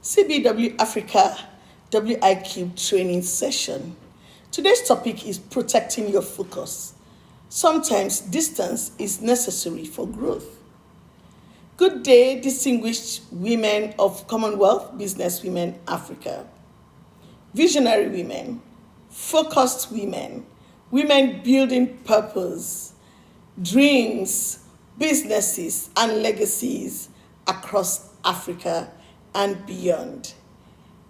CBW-Africa WIQ training session. Today's topic is protecting your focus. Sometimes distance is necessary for growth. Good day, distinguished women of Commonwealth Business Women Africa. Visionary women, focused women, women building purpose, dreams, businesses, and legacies across Africa and beyond.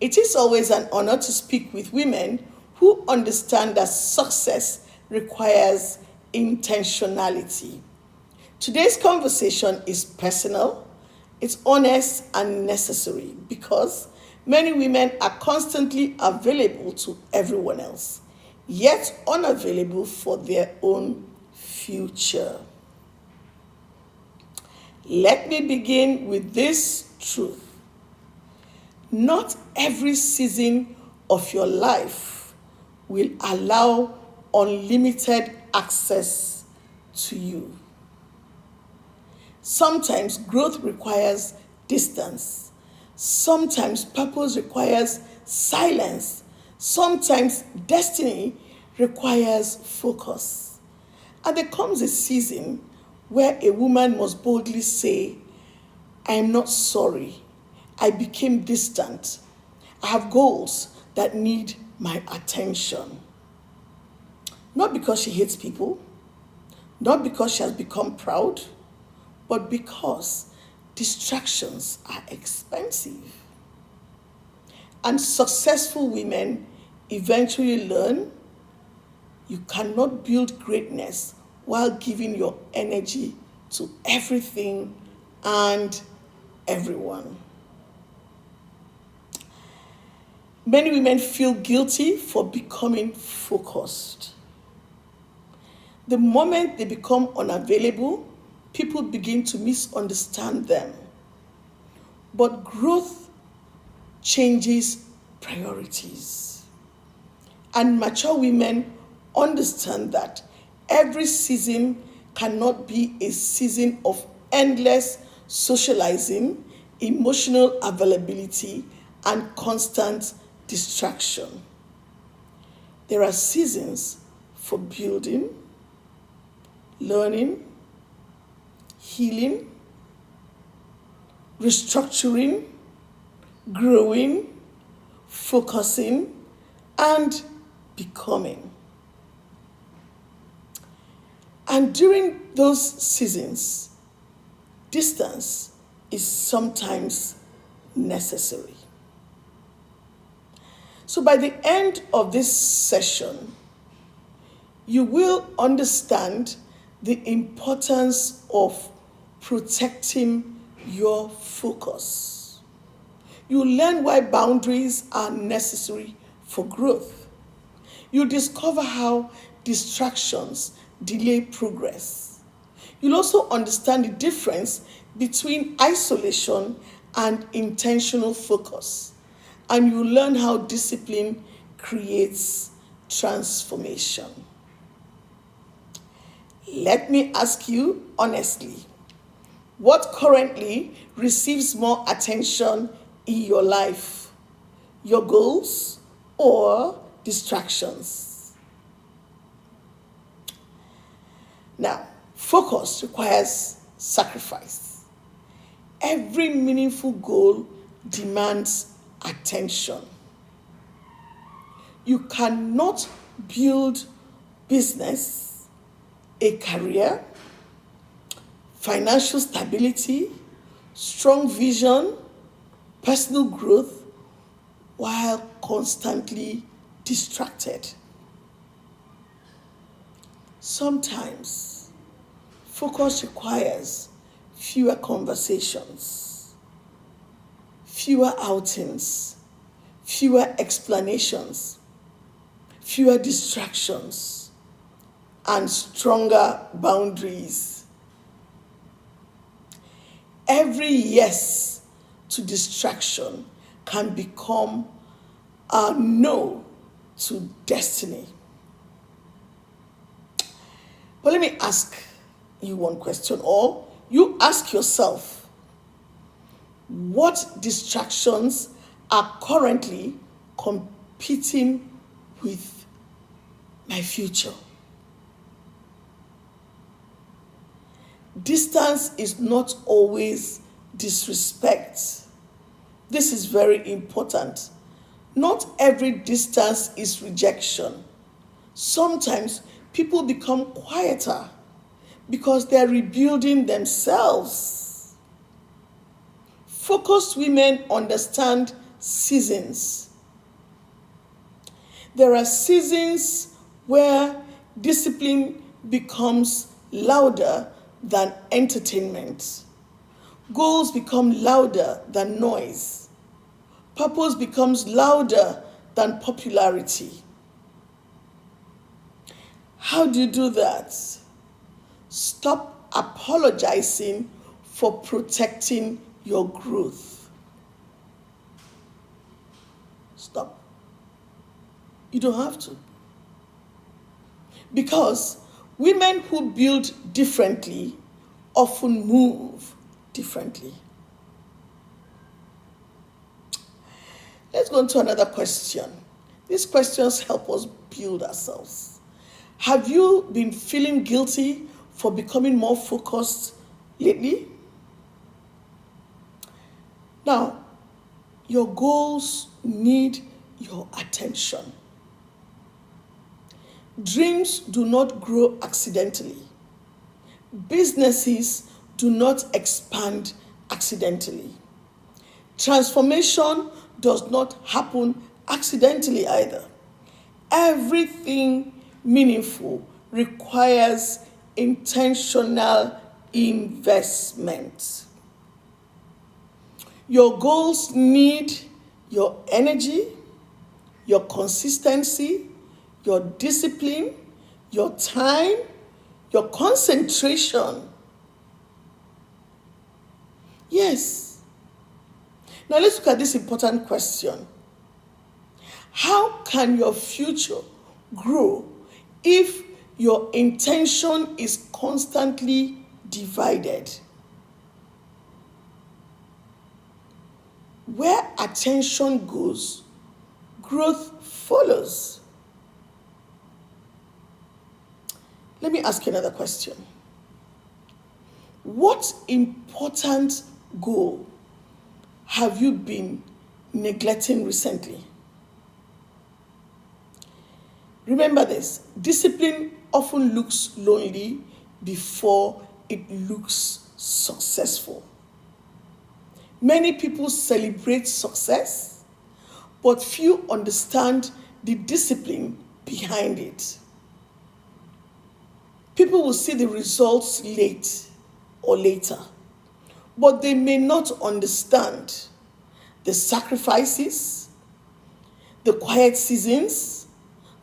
It is always an honor to speak with women who understand that success requires intentionality. Today's conversation is personal, it's honest and necessary because many women are constantly available to everyone else, yet unavailable for their own future. Let me begin with this truth. Not every season of your life will allow unlimited access to you. Sometimes growth requires distance. Sometimes purpose requires silence. Sometimes destiny requires focus. And there comes a season where a woman must boldly say, I am not sorry. I became distant. I have goals that need my attention. Not because she hates people, not because she has become proud, but because distractions are expensive. And successful women eventually learn you cannot build greatness while giving your energy to everything and everyone. Many women feel guilty for becoming focused. The moment they become unavailable, people begin to misunderstand them. But growth changes priorities. And mature women understand that every season cannot be a season of endless socializing, emotional availability, and constant distraction. There are seasons for building, learning, healing, restructuring, growing, focusing, and becoming. And during those seasons, distance is sometimes necessary. So by the end of this session, you will understand the importance of protecting your focus. You learn why boundaries are necessary for growth. You discover how distractions delay progress. You'll also understand the difference between isolation and intentional focus. And you learn how discipline creates transformation. Let me ask you honestly, what currently receives more attention in your life? Your goals or distractions? Now, focus requires sacrifice. Every meaningful goal demands attention. You cannot build business, a career, financial stability, strong vision, personal growth while constantly distracted. Sometimes focus requires fewer conversations, fewer outings, fewer explanations, fewer distractions, and stronger boundaries. Every yes to distraction can become a no to destiny. But let me ask you one question, or you ask yourself, what distractions are currently competing with my future. Distance is not always disrespect. This is very important. Not every distance is rejection. Sometimes people become quieter because they're rebuilding themselves. Focused women understand seasons. There are seasons where discipline becomes louder than entertainment. Goals become louder than noise. Purpose becomes louder than popularity. How do you do that? Stop apologizing for protecting your growth. Stop. You don't have to. Because women who build differently often move differently. Let's go on to another question. These questions help us build ourselves. Have you been feeling guilty for becoming more focused lately? Now, your goals need your attention. Dreams do not grow accidentally. Businesses do not expand accidentally. Transformation does not happen accidentally either. Everything meaningful requires intentional investment. Your goals need your energy, your consistency, your discipline, your time, your concentration. Yes. Now let's look at this important question. How can your future grow if your intention is constantly divided? Where attention goes, growth follows. Let me ask you another question. What important goal have you been neglecting recently? Remember this, discipline often looks lonely before it looks successful. Many people celebrate success, but few understand the discipline behind it. People will see the results late or later, but they may not understand the sacrifices, the quiet seasons,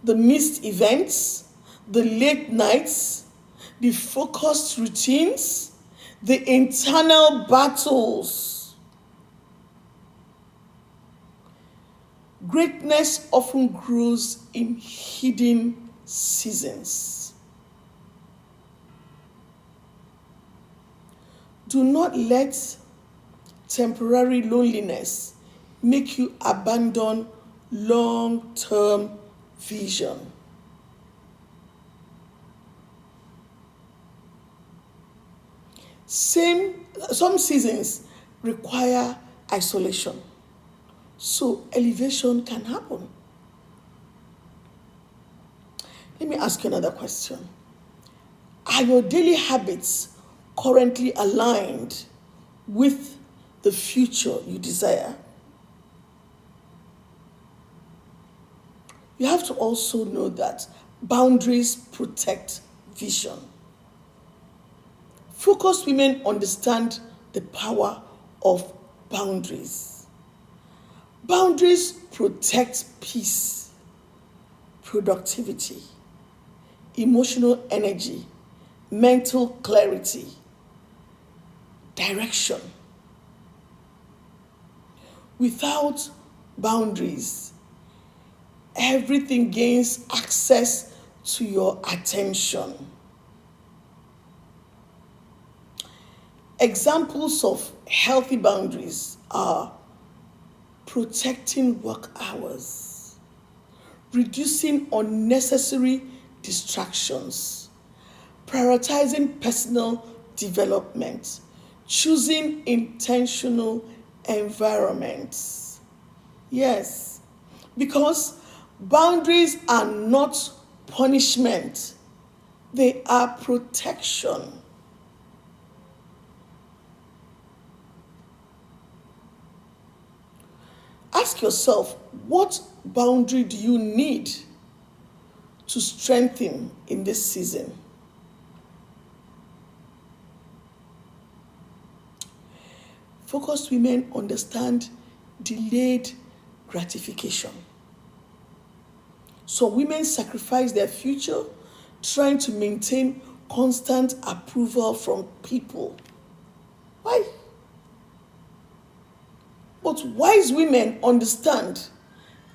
the missed events, the late nights, the focused routines, the internal battles. Greatness often grows in hidden seasons. Do not let temporary loneliness make you abandon long-term vision. Some seasons require isolation, so elevation can happen. Let me ask you another question. Are your daily habits currently aligned with the future you desire? You have to also know that boundaries protect vision. Focused women understand the power of boundaries. Boundaries protect peace, productivity, emotional energy, mental clarity, direction. Without boundaries, everything gains access to your attention. Examples of healthy boundaries are protecting work hours, reducing unnecessary distractions, prioritizing personal development, choosing intentional environments. Yes, because boundaries are not punishment, they are protection. Ask yourself, what boundary do you need to strengthen in this season? Focused women understand delayed gratification. So women sacrifice their future trying to maintain constant approval from people. Why? But wise women understand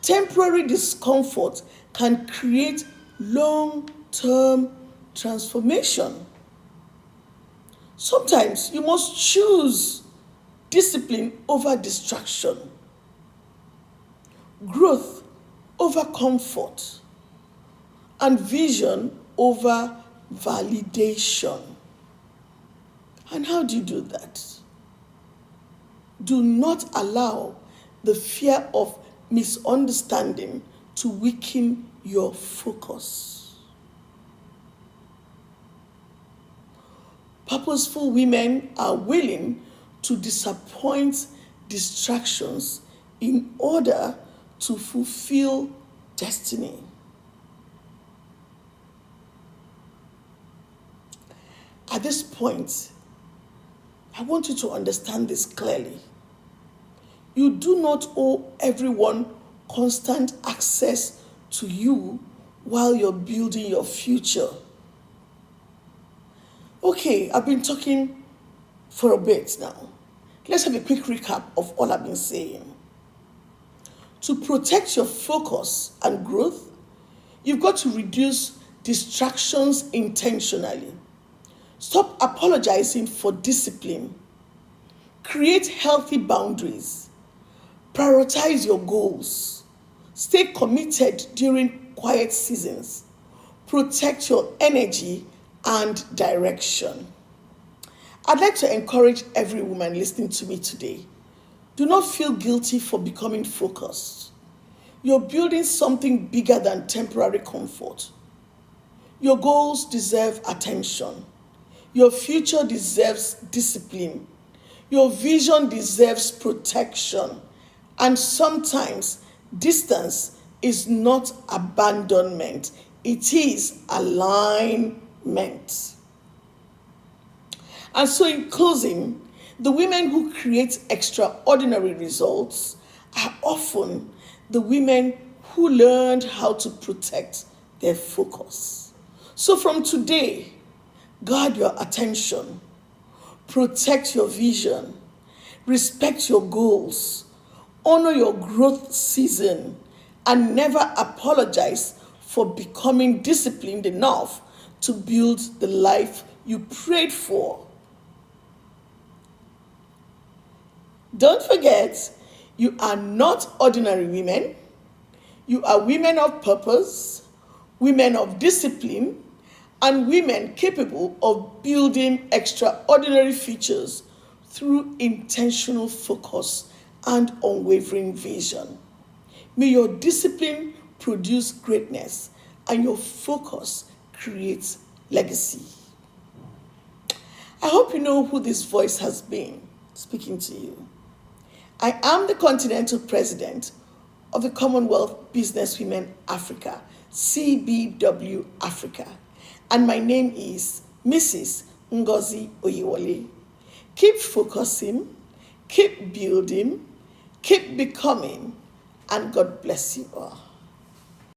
temporary discomfort can create long-term transformation. Sometimes you must choose discipline over distraction, growth over comfort, and vision over validation. And how do you do that? Do not allow the fear of misunderstanding to weaken your focus. Purposeful women are willing to disappoint distractions in order to fulfill destiny. At this point, I want you to understand this clearly. You do not owe everyone constant access to you while you're building your future. Okay, I've been talking for a bit now. Let's have a quick recap of all I've been saying. To protect your focus and growth, you've got to reduce distractions intentionally. Stop apologizing for discipline. Create healthy boundaries. Prioritize your goals. Stay committed during quiet seasons. Protect your energy and direction. I'd like to encourage every woman listening to me today. Do not feel guilty for becoming focused. You're building something bigger than temporary comfort. Your goals deserve attention. Your future deserves discipline. Your vision deserves protection. And sometimes distance is not abandonment, it is alignment. And so, in closing, the women who create extraordinary results are often the women who learned how to protect their focus. So, from today, guard your attention, protect your vision, respect your goals, honor your growth season, and never apologize for becoming disciplined enough to build the life you prayed for. Don't forget, you are not ordinary women. You are women of purpose, women of discipline, and women capable of building extraordinary futures through intentional focus and unwavering vision. May your discipline produce greatness and your focus create legacy. I hope you know who this voice has been speaking to you. I am the Continental President of the Commonwealth Businesswomen Africa, CBW-Africa, and my name is Mrs. Ngozi Oyewole. Keep focusing, keep building, keep becoming, and God bless you all.